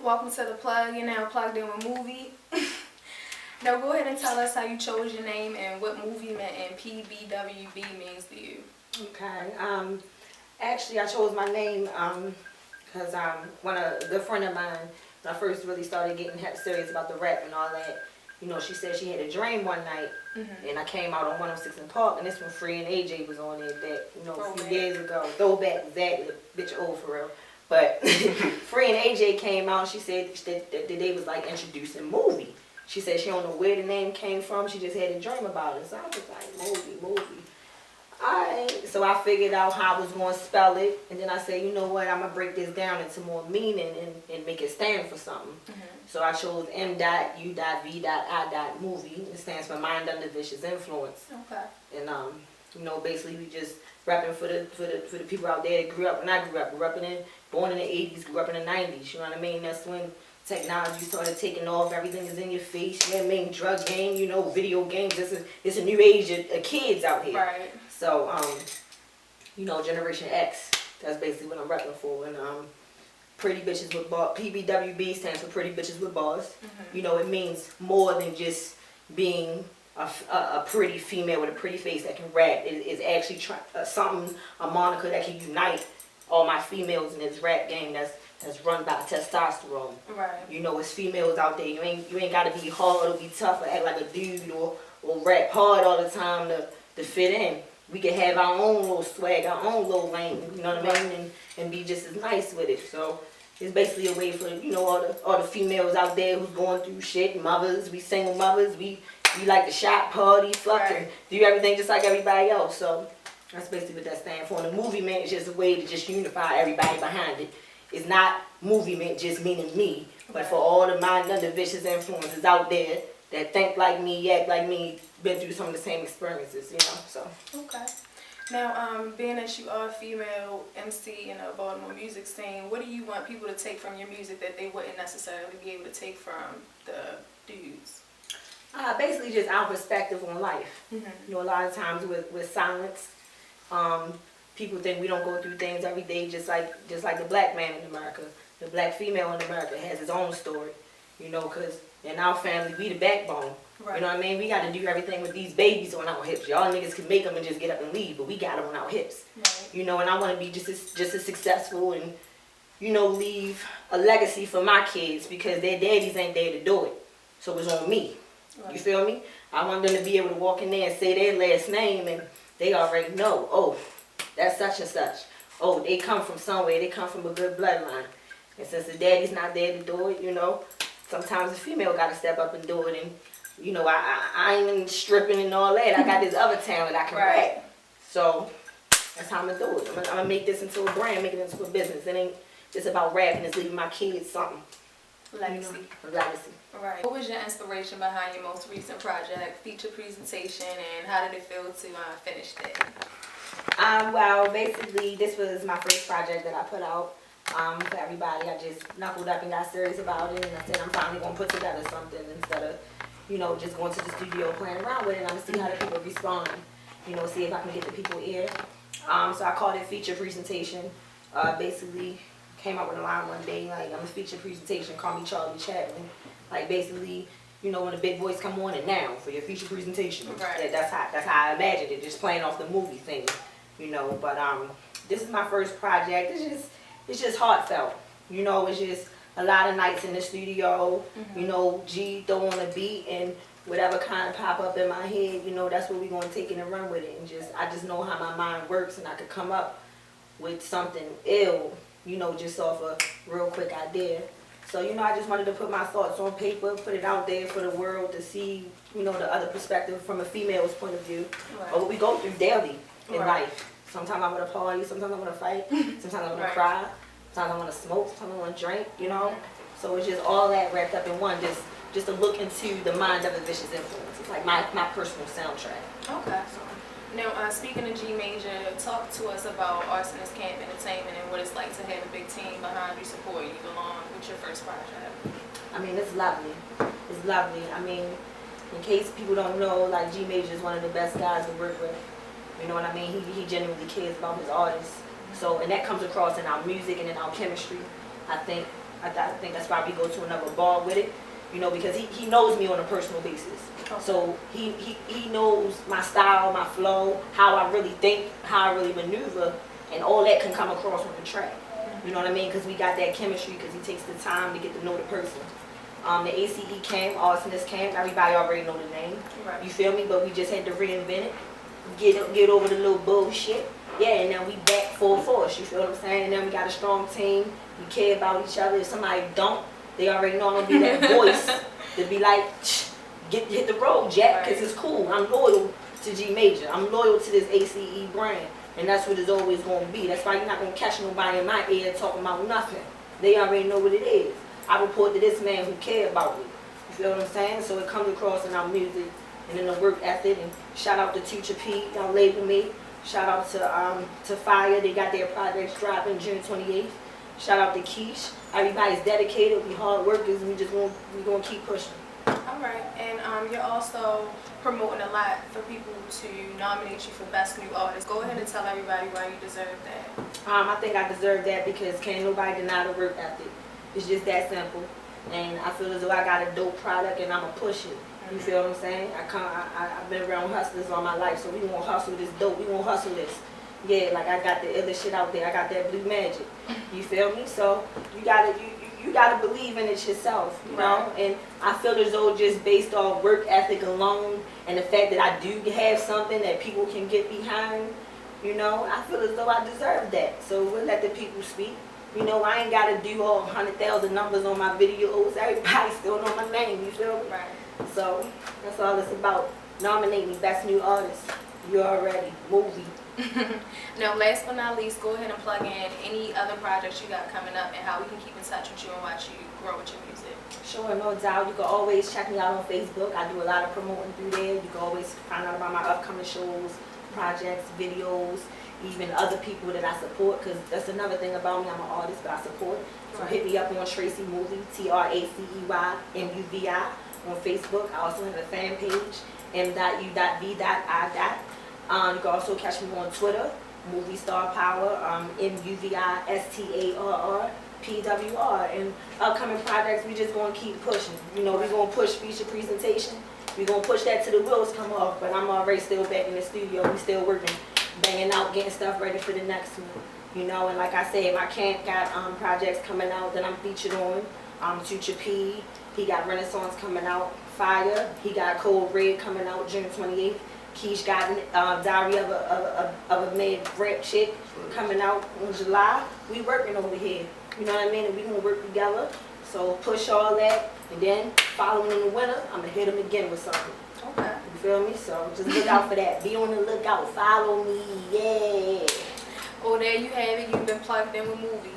Welcome to the plug. You're now plugged in with M.U.V.I. Now go ahead and tell us how you chose your name and what movement and PBWB means to you. Okay. Actually, I chose my name because one a good friend of mine, when I first really started getting serious about the rap and all that, she said she had a dream one night, and I came out on 106 in Park, and this when Free and AJ was on it, that, a few years ago. Throwback, exactly, bitch old for real. But Free and AJ came out, and she said that they was like introducing M.U.V.I. She said she don't know where the name came from, she just had a dream about it. So I was like, M.U.V.I. Alright, so I figured out how I was going to spell it, and then I said, you know what, I'm going to break this down into more meaning and make it stand for something. So I chose M.U.V.I. Movie. It stands for Mind Under Vicious Influence. Okay. And basically we just rapping for the people out there that grew up when I grew up born in the 80s, grew up in the 90s. You know what I mean? That's when technology started taking off. Everything is in your face. You know what I mean? Drug game, video games. It's a new age of kids out here. Right. So Generation X. That's basically what I'm rapping for. And Pretty Bitches with Bars. PBWB stands for Pretty Bitches with Bars. It means more than just being a pretty female with a pretty face that can rap. It is actually a moniker that can unite all my females in this rap game that's run by testosterone. Right. It's females out there. You ain't gotta be hard or be tough or act like a dude or rap hard all the time to fit in. We can have our own little swag, our own little lane, you know what I mean, and be just as nice with it. So it's basically a way for all the females out there who's going through shit, mothers, we single mothers, we like to shop, party, fuck, and do everything just like everybody else. So that's basically what that stands for. And the movement is just a way to just unify everybody behind it. It's not movement just meaning me, but for all the mind under vicious influences out there that think like me, act like me, been through some of the same experiences, so. Okay. Now, being that you are a female MC in the Baltimore music scene, what do you want people to take from your music that they wouldn't necessarily be able to take from the dudes? Basically just our perspective on life. A lot of times with silence, people think we don't go through things every day just like the black man in America. The black female in America has its own story, because in our family, we the backbone. Right. You know what I mean? We got to do everything with these babies on our hips. Y'all niggas can make them and just get up and leave, but we got them on our hips. Right. And I want to be just as successful and, leave a legacy for my kids because their daddies ain't there to do it. So it's on me. Right. You feel me? I want them to be able to walk in there and say their last name and they already know, oh, that's such and such. Oh, they come from somewhere. They come from a good bloodline. And since the daddy's not there to do it, sometimes the female got to step up and do it. And, I ain't stripping and all that. I got this other talent I can rap. So that's how I'm going to do it. I'm going to make this into a brand, make it into a business. It ain't just about rapping. It's leaving my kids something. Legacy. A legacy. Right. What was your inspiration behind your most recent project, feature presentation, and how did it feel to finish it? Well, basically, this was my first project that I put out for everybody. I just knuckled up and got serious about it, and I said I'm finally going to put together something instead of, just going to the studio playing around with it. I'm going to see how the people respond, see if I can get the people ear. So I called it feature presentation. Basically, came up with a line one day, like, I'm a feature presentation, call me Charlie Chapman. Like, basically, when the big boys come on and now for your feature presentation. Right. That's how I imagined it, just playing off the movie thing, But this is my first project. It's just heartfelt, It's just a lot of nights in the studio, G throw on a beat and whatever kind of pop up in my head, that's what we're going to take it and run with it. And I just know how my mind works and I could come up with something ill, just off a real quick idea. So, I just wanted to put my thoughts on paper, put it out there for the world to see, the other perspective from a female's point of view. Right. Or what we go through daily in life. Sometimes I want to party, sometimes I want to fight, sometimes I want to cry, sometimes I want to smoke, sometimes I want to drink, So it's just all that wrapped up in one, just to look into the mind of a vicious influence. It's like my personal soundtrack. Okay. Now, speaking of G Major, talk to us about Arsonist Camp Entertainment and what it's like to have a big team behind you, supporting you along with your first project. I mean, it's lovely. It's lovely. I mean, in case people don't know, like, G Major is one of the best guys to work with. You know what I mean? He genuinely cares about his artists. So, and that comes across in our music and in our chemistry. I think I think that's why we go to another bar with it, you know, because he knows me on a personal basis. Okay. So he knows my style, my flow, how I really think, how I really maneuver, and all that can come across on the track. You know what I mean? Because we got that chemistry, because he takes the time to get to know the person. The A.C.E camp, Arsonist camp, everybody already know the name. Right. You feel me? But we just had to reinvent it, get over the little bullshit. Yeah, and now we back full force. You feel what I'm saying? And then we got a strong team. We care about each other. If somebody don't, they already know I'm gonna be that voice to be like, hit the road, Jack, because it's cool. I'm loyal to G Major. I'm loyal to this A.C.E brand. And that's what it's always going to be. That's why you're not going to catch nobody in my ear talking about nothing. They already know what it is. I report to this man who cares about me. You feel what I'm saying? So it comes across in our music and in the work ethic. And shout out to Teacher P, y'all label me. Shout out to Fire. They got their projects dropping June 28th. Shout out to Keish. Everybody's dedicated. We hard workers. We going to keep pushing. All right, and you're also promoting a lot for people to nominate you for Best New Artist. Go ahead and tell everybody why you deserve that. I think I deserve that because can't nobody deny the work ethic. It's just that simple. And I feel as though I got a dope product and I'm going to push it. You feel what I'm saying? I've been around hustlers all my life, so we going to hustle this dope. We going to hustle this. Yeah, like I got the other shit out there. I got that blue magic. You feel me? So you gotta believe in it yourself, you know. And I feel as though just based off work ethic alone and the fact that I do have something that people can get behind, you know, I feel as though I deserve that. So we'll let the people speak. You know, I ain't gotta do all 100,000 numbers on my videos. Everybody still know my name. You feel me? Right. So that's all it's about. Nominate me Best New Artist. You already M.U.V.I. Now, last but not least, go ahead and plug in any other projects you got coming up and how we can keep in touch with you and watch you grow with your music. Sure, no doubt. You can always check me out on Facebook. I do a lot of promoting through there. You can always find out about my upcoming shows, projects, videos, even other people that I support, because that's another thing about me. I'm an artist, but I support. So hit me up on Tracy M.U.V.I, TRACEY M.U.V.I on Facebook. I also have a fan page, M.U.V.I. You can also catch me on Twitter, Movie Star Power, M.U.V.I STARR PWR. And upcoming projects, we just gonna keep pushing. You know, we're gonna push feature presentation. We're gonna push that till the wheels come off. But I'm already still back in the studio. We still working, banging out, getting stuff ready for the next one. You know, and like I said, my camp got projects coming out that I'm featured on. Teacher P, he got Renaissance coming out. Fire, he got Cold Red coming out June 28th. Keish got Diary of a Mad Rap Chick coming out in July. We working over here, you know what I mean? And we gonna work together. So push all that, and then following in the winter, I'm gonna hit them again with something. Okay. You feel me? So just look out for that. Be on the lookout. Follow me. Yeah. Oh, there you have it. You've been plugged in with M.U.V.I.